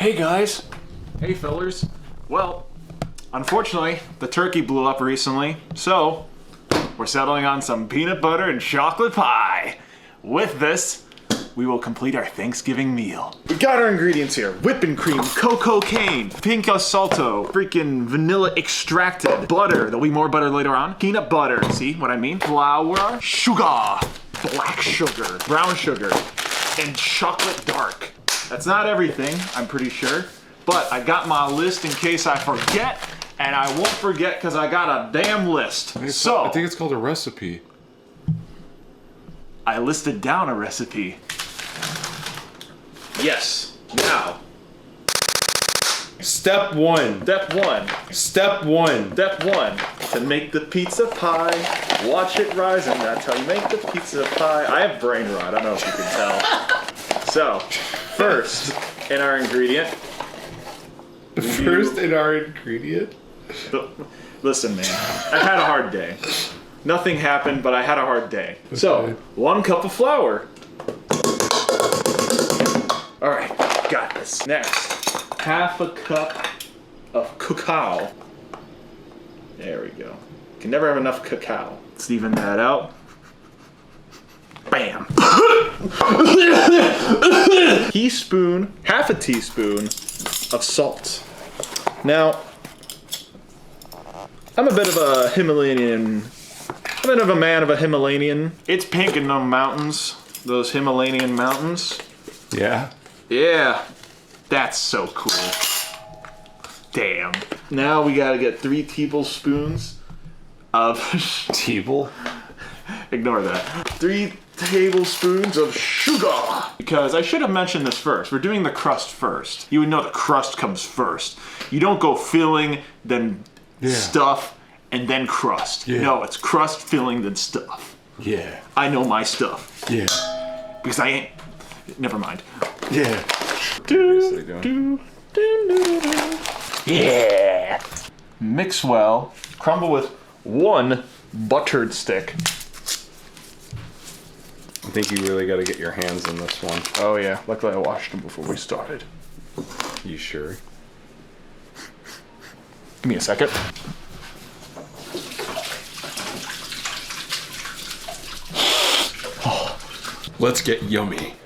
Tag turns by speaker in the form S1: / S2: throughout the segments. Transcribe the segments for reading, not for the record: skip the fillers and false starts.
S1: Hey guys. Hey fellers. Well, unfortunately, the turkey blew up recently, so we're settling on some peanut butter and chocolate pie. With this, we will complete our Thanksgiving meal. We got our ingredients here. Whipping cream, cocoa cane, pink salto, freaking vanilla extracted, butter, there'll be more butter later on, peanut butter, see what I mean? Flour, sugar, black sugar, brown sugar, and chocolate dark. That's not everything, I'm pretty sure, but I got my list in case I forget, and I won't forget because I got a damn list.
S2: I
S1: So,
S2: think it's called a recipe.
S1: I listed down a recipe. Yes, now.
S2: Step one.
S1: Step one.
S2: Step one.
S1: Step one, to make the pizza pie, watch it rise, and that's how you make the pizza pie. I have brain rot, I don't know if you can tell. So, first, in our ingredient. Listen, man, I had a hard day. Nothing happened, but I had a hard day. Okay. So, 1 cup of flour. All right, got this. Next, half a cup of cacao. There we go. Can never have enough cacao. Let's even that out. Bam. Teaspoon, half a teaspoon of salt. Now, I'm a bit of a Himalayan. I'm a bit of a man of a Himalayan. It's pink in the mountains, those Himalayan mountains.
S2: Yeah.
S1: Yeah, that's so cool. Damn. Now we gotta get 3 tablespoons of...
S2: Table?
S1: Ignore that. 3 tablespoons of sugar. Because I should have mentioned this first. We're doing the crust first. You would know the crust comes first. You don't go filling, then stuff, and then crust.
S2: Yeah.
S1: No, it's crust, filling, then stuff.
S2: Yeah.
S1: I know my stuff.
S2: Yeah.
S1: Because I ain't... Never mind.
S2: Yeah.
S1: Yeah. Mix well. Crumble with 1 buttered stick.
S2: I think you really got to get your hands in this one.
S1: Oh yeah, luckily I washed them before we started.
S2: You sure?
S1: Give me a second.
S2: Let's get yummy.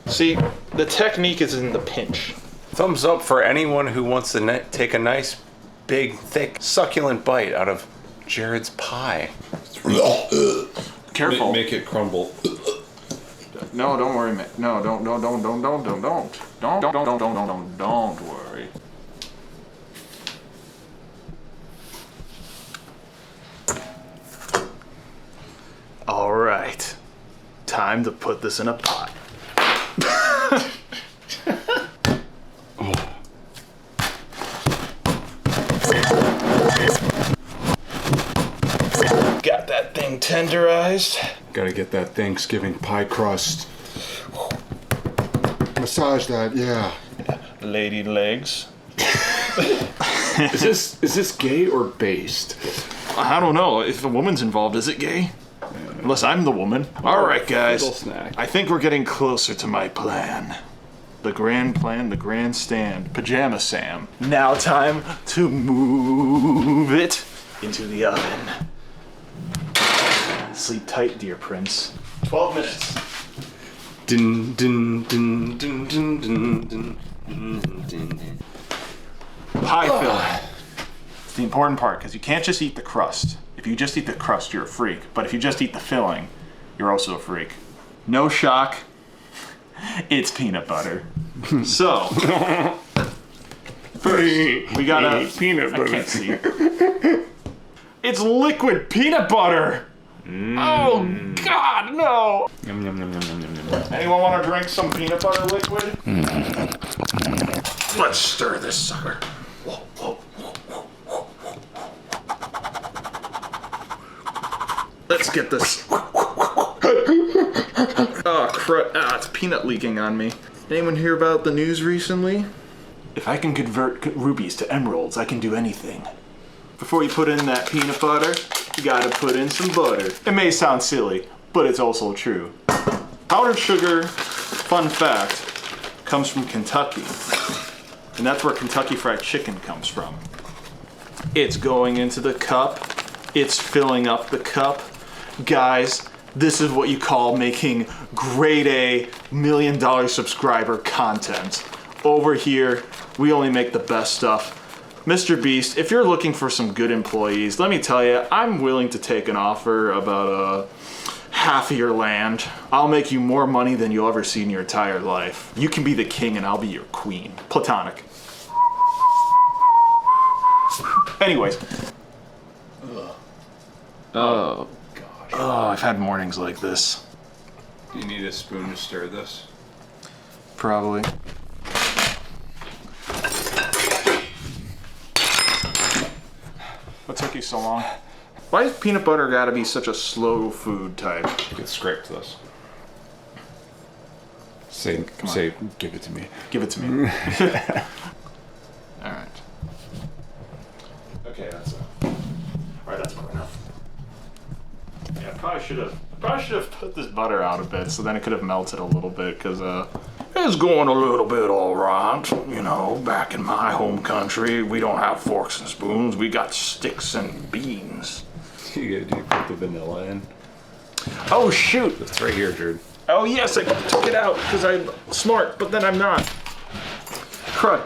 S1: See, the technique is in the pinch.
S3: Thumbs up for anyone who wants to take a nice, big, thick, succulent bite out of Jared's pie.
S1: Careful.
S2: Make it crumble.
S1: No, don't worry, man. No, don't worry. All right, time to put this in a pot. Got that thing tenderized.
S2: Gotta get that Thanksgiving pie crust.
S4: Massage that, yeah.
S1: Lady legs.
S2: Is this gay or based?
S1: I don't know. If a woman's involved, is it gay? Unless I'm the woman. All right, guys.
S2: Little snack.
S1: I think we're getting closer to my plan. The grand plan, the grandstand, Pajama Sam. Now time to move it into the oven. Sleep tight, dear prince. 12 minutes.
S2: Dun, dun, dun, dun, dun, dun, dun, dun, dun.
S1: Pie filling. It's the important part, because you can't just eat the crust. If you just eat the crust, you're a freak. But if you just eat the filling, you're also a freak. No shock. It's peanut butter. So, first, we gotta...
S2: Peanut butter.
S1: I can't see. It's liquid peanut butter! Oh, God, no!
S2: Yum, yum, yum, yum, yum, yum, yum.
S1: Anyone want to drink some peanut butter liquid? Let's stir this sucker. Whoa, whoa, whoa, whoa, whoa, whoa. Let's get this. Oh, crud. It's peanut leaking on me. Anyone hear about the news recently? If I can convert rubies to emeralds, I can do anything. Before you put in that peanut butter, you gotta put in some butter. It may sound silly, but it's also true. Powdered sugar, fun fact, comes from Kentucky. And that's where Kentucky Fried Chicken comes from. It's going into the cup. It's filling up the cup. Guys, this is what you call making grade A, $1 million subscriber content. Over here, we only make the best stuff. Mr. Beast, if you're looking for some good employees, let me tell you, I'm willing to take an offer about half of your land. I'll make you more money than you'll ever see in your entire life. You can be the king and I'll be your queen. Platonic. Anyways. Oh, gosh. Oh, I've had mornings like this.
S3: Do you need a spoon to stir this?
S1: Probably. What took you so long? Why is peanut butter gotta be such a slow food type?
S3: You can scrape this. Say, give it to me.
S1: Give it to me. Alright. Okay, that's alright, that's more enough. Yeah, I probably should have put this butter out a bit so then it could have melted a little bit, because it's going a little bit alright. You know, back in my home country, we don't have forks and spoons, we got sticks and beans.
S3: You put the vanilla in?
S1: Oh shoot!
S3: It's right here, Jared.
S1: Oh yes, I took it out because I'm smart, but then I'm not. Crud.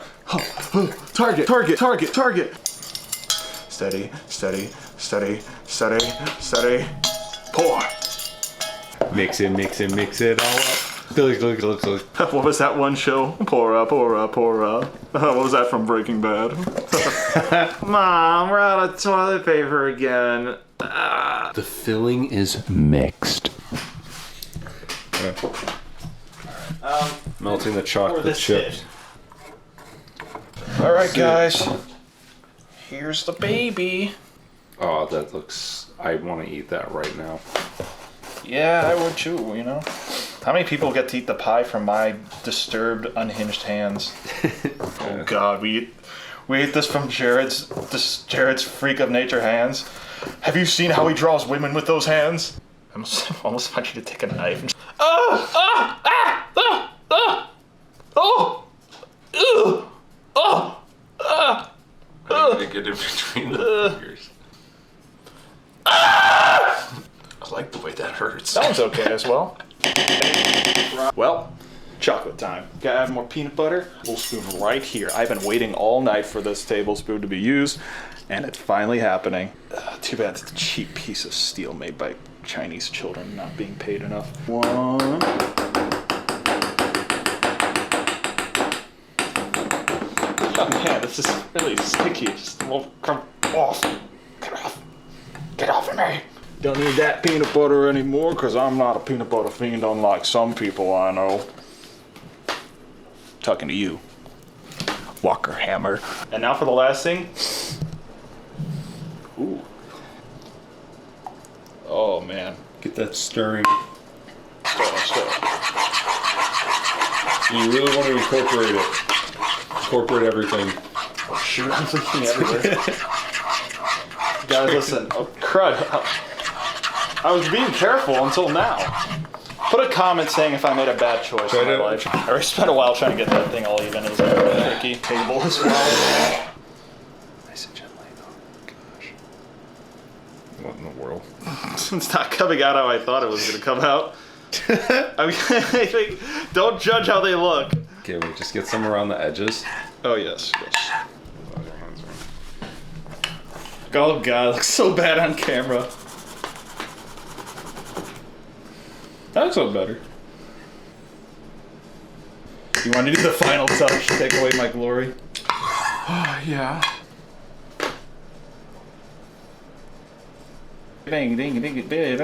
S1: Target, target, target, target. Steady, steady, steady, steady, steady. Pour.
S3: Mix it all up. Look.
S1: What was that one show? Pour up, pour up, pour up. What was that from Breaking Bad? Mom, we're out of toilet paper again.
S3: The filling is mixed. Melting the chocolate chips.
S1: Alright guys, here's the baby.
S3: Oh, that looks... I want to eat that right now.
S1: Yeah, I would too, you know. How many people get to eat the pie from my disturbed, unhinged hands? Oh god, we ate this from Jared's freak of nature hands. Have you seen how he draws women with those hands? I almost want you to take a knife and...
S3: I'm gonna get in between the fingers.
S1: I like the way that hurts. That one's okay as well. Well, chocolate time. Gotta add more peanut butter. Little spoon right here. I've been waiting all night for this tablespoon to be used, and it's finally happening. Too bad it's a cheap piece of steel made by Chinese children not being paid enough. One. Oh man, this is really sticky. Just won't come off. Get off. Get off of me. Don't need that peanut butter anymore because I'm not a peanut butter fiend unlike some people I know. Talking to you, Walker Hammer. And now for the last thing. Ooh. Oh man.
S3: Get that stirring.
S1: Stir.
S3: You really want to incorporate it. Incorporate everything.
S1: Oh shoot, I'm leaking everywhere. Guys, listen. Oh crud. I was being careful until now. Put a comment saying if I made a bad choice in my life. I already spent a while trying to get that thing all even. It was like a tricky table as well. Nice and gently though. Gosh.
S3: What in the world?
S1: It's not coming out how I thought it was going to come out. I mean, don't judge how they look.
S3: Okay, we'll just get some around the edges.
S1: Oh yes. Oh god, it looks so bad on camera. That looks a little better. You want to do the final touch to take away my glory? Yeah. Ding, ding, ding, ding.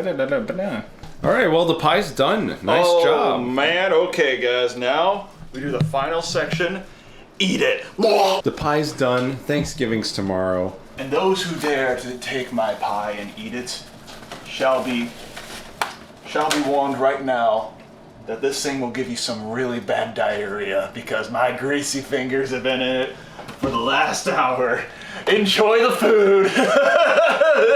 S3: All right, well, the pie's done. Nice job.
S1: Oh, man. Okay, guys. Now we do the final section. Eat it.
S3: The pie's done. Thanksgiving's tomorrow.
S1: And those who dare to take my pie and eat it shall be warned right now that this thing will give you some really bad diarrhea because my greasy fingers have been in it for the last hour. Enjoy the food.